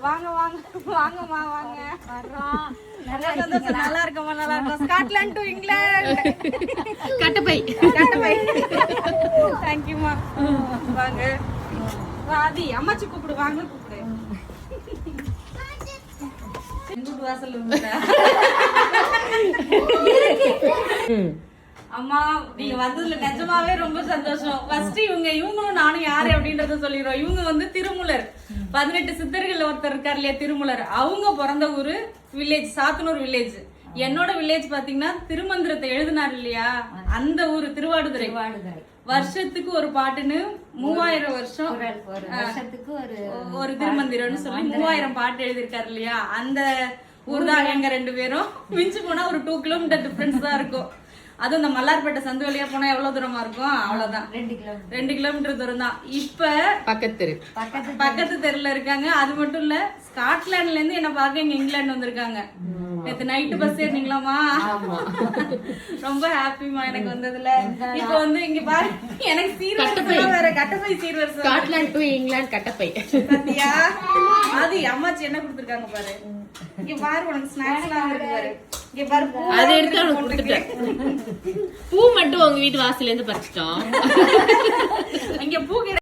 வாங்க வாங்க வாங்கம்மா வாங்க. வர்றோம். நல்லா இருக்கமா, நல்லா இருக்கும். Scotland to England. கட்டப்பை. தேங்க்யூமா. வாங்க ராதி, அம்மாச்சி கூப்பிடு, வாங்க கூப்பிடு. எங்கூட்டு வாசல் அம்மா நீங்க வந்ததுல நிஜமாவே ரொம்ப சந்தோஷம். ஃபர்ஸ்ட் இவங்களும் நானும் யாரு அப்படின்றத சொல்லிடுறோம். இவங்க வந்து திருமூலர், 18 சித்தர்கள் ஒருத்தர் இருக்காரு இல்லையா திருமூலர், அவங்க பிறந்த ஊரு வில்லேஜ் சாத்தனூர் வில்லேஜ். என்னோட வில்லேஜ் பாத்தீங்கன்னா திருமந்திரத்தை எழுதினார் இல்லையா அந்த ஊரு திருவாடுதுறை. வருஷத்துக்கு ஒரு பாட்டுன்னு 3000 வருஷம் ஒரு திருமந்திரம்னு சொல்லி 3000 பாட்டு எழுதிருக்காரு இல்லையா அந்த ஊர் தான் எங்க 2 பேரும். மிஞ்சு போனா ஒரு 2 கிலோமீட்டர் டிஃபரன்ஸ் தான் இருக்கும். அதுவும் இந்த மல்லார்பேட்டை சந்து வழியா போனா எவ்வளவு தூரமா இருக்கும்? அவ்வளவுதான், 2 கிலோமீட்டர் தூரம் தான். இப்ப பக்கத்து தெருல இருக்காங்க. அது மட்டும் இல்ல, ஸ்காட்லாந்துல இருந்து என்ன பாக்க இங்க இங்கிலாந்து வந்திருக்காங்க. நேத்து நைட்டு பஸ் ஏறினீங்களாமா? ரொம்ப ஹாப்பிமா எனக்கு வந்ததுல. இப்ப வந்து இங்க பாரு, எனக்கு சீர்வரிசை வேற, கட்டப்பை சீர்வரிசை. ஸ்காட்லாந்து டு இங்கிலாந்து கட்டப்பை. பாத்தியா? அது அம்மாச்சி என்ன கொடுத்திருக்காங்க பாரு. இங்க பாரு, உனக்கு ஸ்நாக்ஸ்லாம் இருக்கு பாரு. இங்க பாரு, அதை எடுத்து அவனுக்கு கொடுத்துட்டேன். பூ மட்டும் உங்க வீட்டு வாசல்ல இருந்து பறிச்சிட்டோம். இங்க பூ